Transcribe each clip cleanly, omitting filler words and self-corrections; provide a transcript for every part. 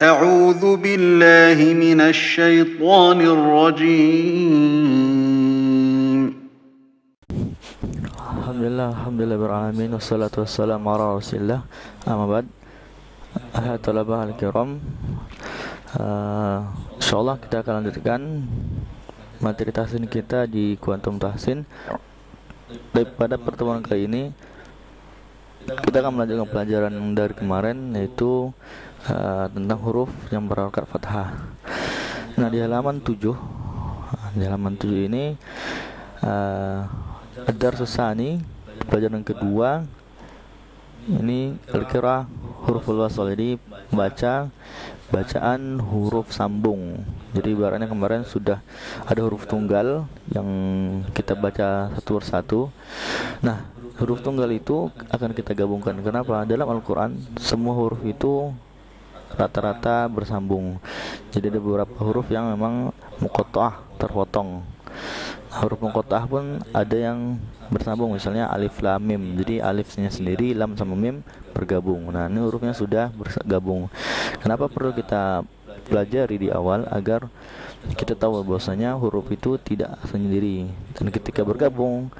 أعوذ بالله من الشيطان الرجيم. Alhamdulillah beralamin wassalatu wassalamu ala rasulillah. Amma ba'd. Talabah al-kiram, insyaallah kita akan lanjutkan materi tahsin kita di kuantum tahsin. Pada pertemuan kali ini kita akan melanjutkan pelajaran dari kemarin, yaitu tentang huruf yang berharokat fathah. Nah, di halaman 7 ini ad-darsus tsani, pelajaran kedua, ini al-qiraah huruful wasl, jadi bacaan huruf sambung. Jadi ibaratnya kemarin sudah ada huruf tunggal yang kita baca satu persatu. Nah, huruf tunggal itu akan kita gabungkan. Kenapa? Dalam Al-Quran semua huruf itu rata-rata bersambung. Jadi ada beberapa huruf yang memang muqatta'ah, terpotong. Huruf muqatta'ah pun ada yang bersambung, misalnya alif lam mim. Jadi alifnya sendiri, lam sama mim bergabung. Nah, ini hurufnya sudah bergabung. Kenapa perlu kita pelajari di awal? Agar kita tahu bahwasanya huruf itu tidak sendiri, dan ketika bergabung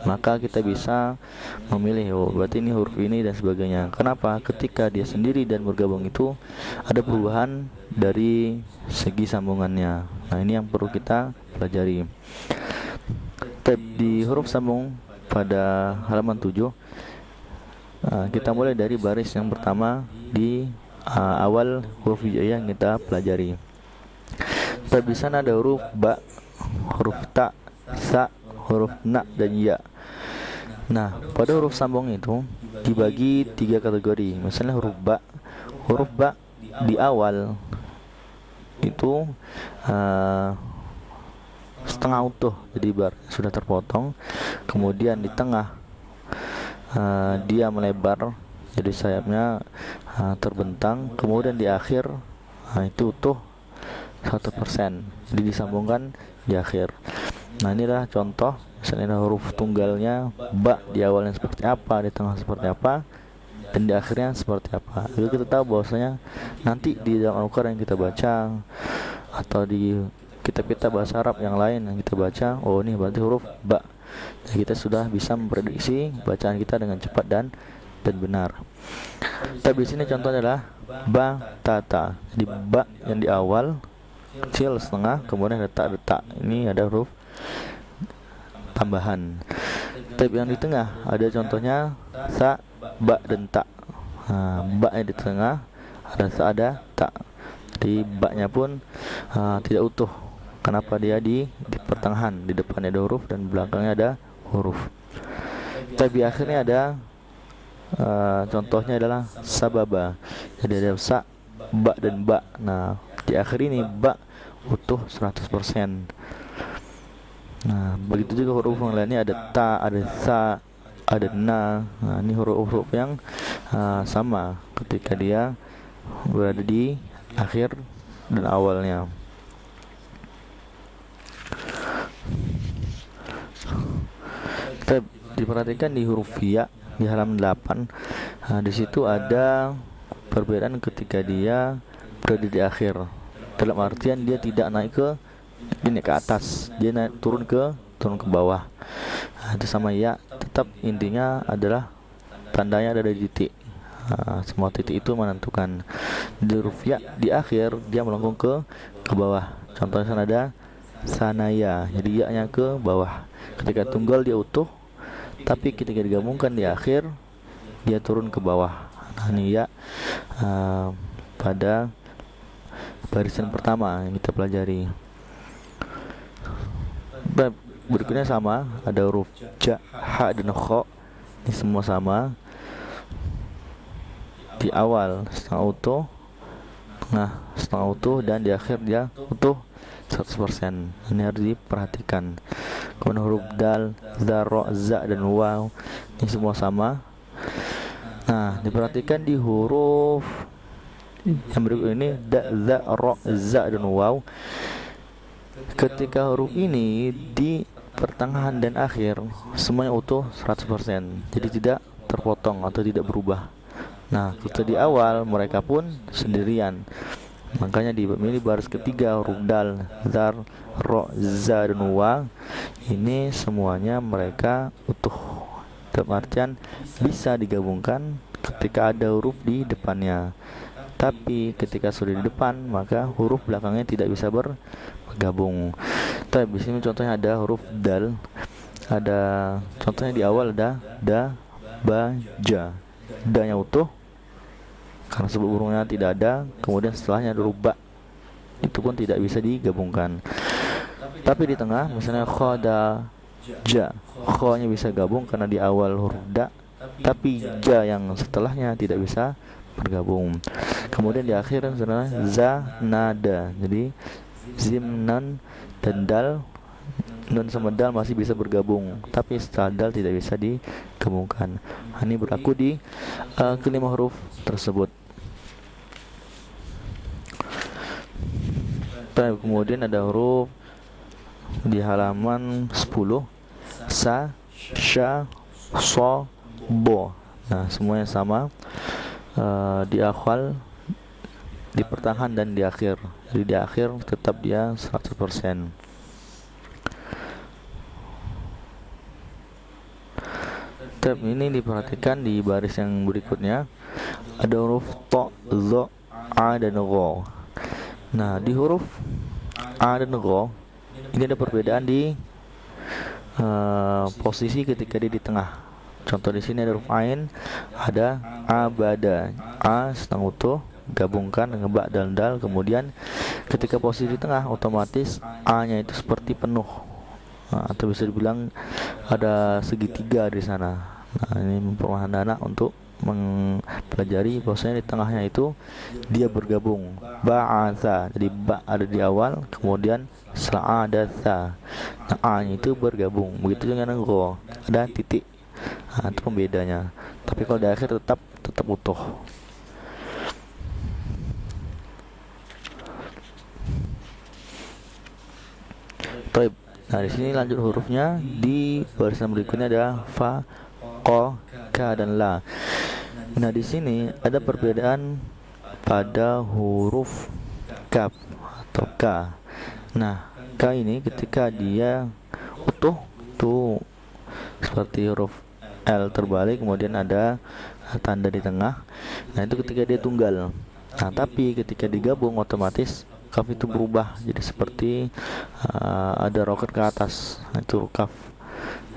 maka kita bisa memilih, oh berarti ini huruf ini dan sebagainya. Kenapa? Ketika dia sendiri dan bergabung itu ada perubahan dari segi sambungannya. Nah, ini yang perlu kita pelajari. Di huruf sambung pada halaman 7, kita mulai dari baris yang pertama di awal huruf hijaiyah yang kita pelajari. Di sana ada huruf ba, huruf ta, sa, huruf na, dan ya. Nah, pada huruf sambung itu dibagi 3 kategori. Misalnya huruf ba di awal itu setengah utuh, jadi sudah terpotong. Kemudian di tengah dia melebar, jadi sayapnya terbentang. Kemudian di akhir itu utuh 100%, jadi disambungkan di akhir. Nah, inilah contoh. Misalnya huruf tunggalnya ba di awalnya seperti apa, di tengah seperti apa, dan di akhirnya seperti apa. Jadi kita tahu bahwasanya nanti di dalam Al-Quran yang kita baca atau di kitab-kitab bahasa Arab yang lain yang kita baca, oh ini berarti huruf ba. Jadi kita sudah bisa memprediksi bacaan kita dengan cepat dan benar. Tapi di sini contohnya adalah ba tata. Jadi ba yang di awal kecil setengah, kemudian ada ta. Ini ada huruf tambahan. Tapi yang di tengah ada contohnya sa, ba, dan ta. Ba yang di tengah, ada sa, ada ta. Jadi ba nya pun tidak utuh. Kenapa? Dia di pertengahan, di depannya ada huruf dan belakangnya ada huruf. Tapi akhirnya ada contohnya adalah sababa. Jadi ada sa, ba, dan ba. Nah, di akhir ini ba utuh 100%. Nah, begitu juga huruf yang lainnya, ada ta, ada sa, ada na. Nah, ini huruf-huruf yang sama ketika dia berada di akhir dan awalnya. Kita diperhatikan di huruf ya di halaman 8. Di situ ada perbedaan ketika dia berada di akhir. Dalam artian dia tidak naik ke atas, dia turun ke bawah. Itu sama ya, tetap intinya adalah tandanya ada di titik. Semua titik itu menentukan. Di huruf ya di akhir dia melengkung ke bawah. Contohnya sana ada sanaya, jadi ya-nya ke bawah. Ketika tunggal dia utuh, tapi ketika digabungkan di akhir dia turun ke bawah. Nah, ini ya pada barisan pertama yang kita pelajari. Berikutnya sama, ada huruf ja, ha, dan kho. Ini semua sama. Di awal setengah utuh, nah setengah utuh, dan di akhir dia utuh 100%. Ini harus diperhatikan. Kemudian huruf dal, za, ro, za, dan waw, ini semua sama. Nah, diperhatikan di huruf yang berikut ini, da, za, ro, za, dan waw. Ketika huruf ini di pertengahan dan akhir semuanya utuh 100%, jadi tidak terpotong atau tidak berubah. Nah, ketika di awal mereka pun sendirian. Makanya di baris ketiga huruf dal, zar, ro, za dan wa ini semuanya mereka utuh. Dalam artian bisa digabungkan ketika ada huruf di depannya. Tapi ketika sudah di depan maka huruf belakangnya tidak bisa bergabung. Tapi di sini contohnya ada huruf dal. Ada contohnya di awal ada da, ba, ja. Da-nya utuh karena sebelum hurufnya tidak ada, kemudian setelahnya ada huruf ba. Itu pun tidak bisa digabungkan. Tapi di tengah misalnya kha, da, ja. Kha-nya bisa gabung karena di awal huruf da, tapi ja yang setelahnya tidak bisa bergabung. Kemudian di akhir sebenarnya za, nada. Jadi zim, nan dan dal, nun sama dal masih bisa bergabung, tapi setelah dal tidak bisa digabungkan. Ini berlaku di kelima huruf tersebut. Kemudian ada huruf di halaman 10, sa, sha, so, bo. Nah, semuanya sama. Di awal, di pertengahan dan di akhir. Jadi di akhir tetap dia 100%. Tab ini diperhatikan di baris yang berikutnya ada huruf to, zo, a dan ro. Nah, di huruf a dan ro ini ada perbedaan di posisi ketika dia di tengah. Contoh di sini ada huruf ain, ada abada, a setengah utuh gabungkan dengan ba dan dal. Kemudian ketika posisi di tengah otomatis a-nya itu seperti penuh. Atau bisa dibilang ada segitiga di sana. Nah, ini mempermudah anak untuk mempelajari bahwasanya di tengahnya itu dia bergabung ba'atha. Jadi ba ada di awal, kemudian setelah ada tha. Nah, a-nya itu bergabung. Begitu dengan ro, ada titik. Nah, itu pembedanya. Tapi kalau di akhir tetap utuh. Baik. Nah, di sini lanjut hurufnya. Di barisan berikutnya ada fa, ko, ka dan la. Nah, di sini ada perbedaan pada huruf kaf atau ka. Nah, ka ini ketika dia utuh tuh seperti huruf L terbalik, kemudian ada tanda di tengah. Nah, itu ketika dia tunggal. Nah, tapi ketika digabung otomatis kaf itu berubah jadi seperti ada roket ke atas. Nah, itu kaf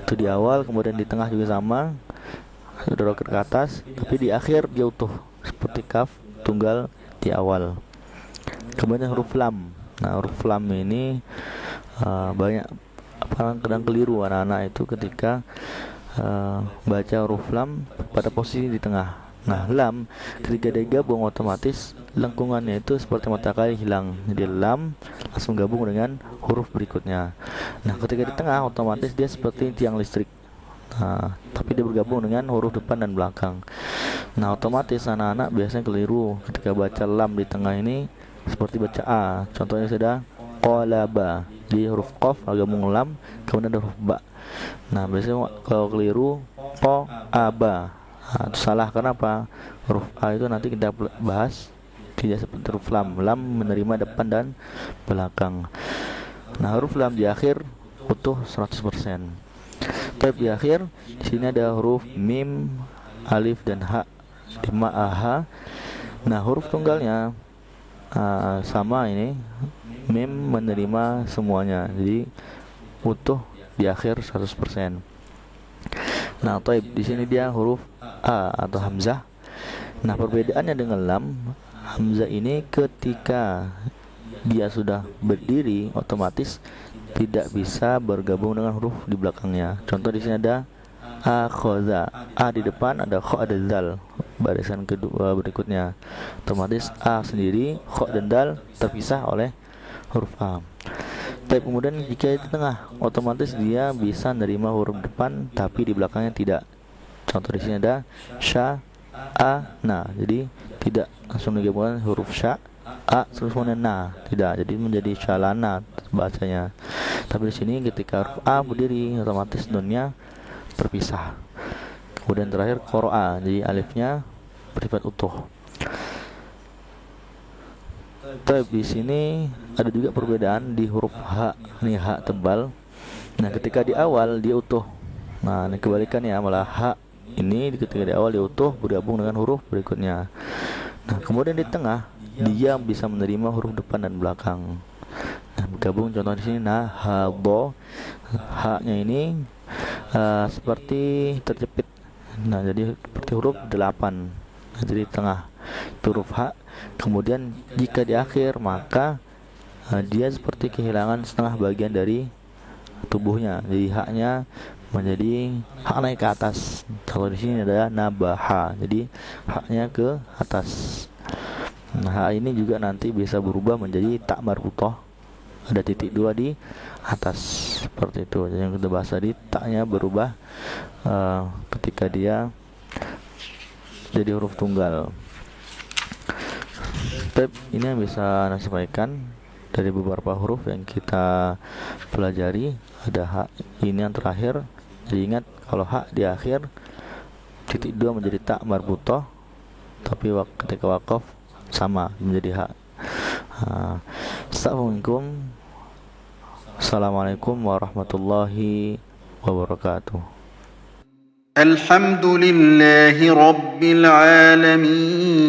itu di awal, kemudian di tengah juga sama ada roket ke atas, tapi di akhir dia utuh seperti kaf tunggal di awal. Kemudian huruf lam. Nah, huruf lam ini banyak kadang keliru anak-anak itu ketika baca huruf lam pada posisi di tengah. Nah, lam ketika dia gabung otomatis lengkungannya itu seperti mata kali hilang. Jadi lam langsung gabung dengan huruf berikutnya. Nah, ketika di tengah otomatis dia seperti tiang listrik. Nah, tapi dia bergabung dengan huruf depan dan belakang. Nah, otomatis anak-anak biasanya keliru ketika baca lam di tengah ini seperti baca a. Contohnya sudah qalaba. Di huruf qaf gabung lam, kemudian ada huruf ba. Nah, biasanya kalau keliru ko aba. Nah, itu salah. Kenapa? Huruf A itu nanti kita bahas tidak seperti huruf lam. Lam menerima depan dan belakang. Nah, huruf lam di akhir utuh 100%. Tapi di akhir di sini ada huruf mim, alif dan ha. Di ma'aha. Nah, huruf tunggalnya sama ini. Mim menerima semuanya. Jadi utuh di akhir 100%. Nah, taib di sini dia huruf a atau hamzah. Nah, perbedaannya dengan lam, hamzah ini ketika dia sudah berdiri otomatis tidak bisa bergabung dengan huruf di belakangnya. Contoh di sini ada akhadha. A di depan, ada kha, ada zal. Barisan kedua berikutnya. Otomatis a sendiri, kha dan dal terpisah oleh huruf a. Tapi kemudian jika di tengah, otomatis dia bisa menerima huruf depan tapi di belakangnya tidak. Contoh di sini ada sya, a, na. Jadi tidak langsung digabungkan huruf sya, a terus kemudian na. Tidak. Jadi menjadi syalana bahasanya. Tapi di sini ketika huruf a berdiri, otomatis nunnya berpisah. Kemudian terakhir qara'a. Jadi alifnya bersifat utuh. Tapi di sini ada juga perbedaan di huruf H. Ini H tebal. Nah, ketika di awal dia utuh. Nah, ini kebalikannya, malah H ini ketika di awal dia utuh bergabung dengan huruf berikutnya. Nah, kemudian di tengah dia bisa menerima huruf depan dan belakang. Nah, bergabung contoh di sini nahadho. H-nya ini seperti terjepit. Nah, jadi seperti huruf 8. Nah, jadi di tengah itu huruf H. Kemudian jika di akhir maka dia seperti kehilangan setengah bagian dari tubuhnya. Jadi haknya menjadi hak naik ke atas. Kalau di sini ada nabaha, jadi haknya ke atas. Nah, hak ini juga nanti bisa berubah menjadi tak marbutoh. Ada titik 2 di atas seperti itu. Jadi yang kita bahas tadi taknya berubah ketika dia jadi huruf tunggal. Ini yang bisa saya sampaikan dari beberapa huruf yang kita pelajari. Ada hak ini yang terakhir. Jadi ingat, kalau hak di akhir titik 2 menjadi tak marbutoh, tapi ketika wakaf sama menjadi hak. Assalamualaikum warahmatullahi wabarakatuh. الحمد لله رب العالمين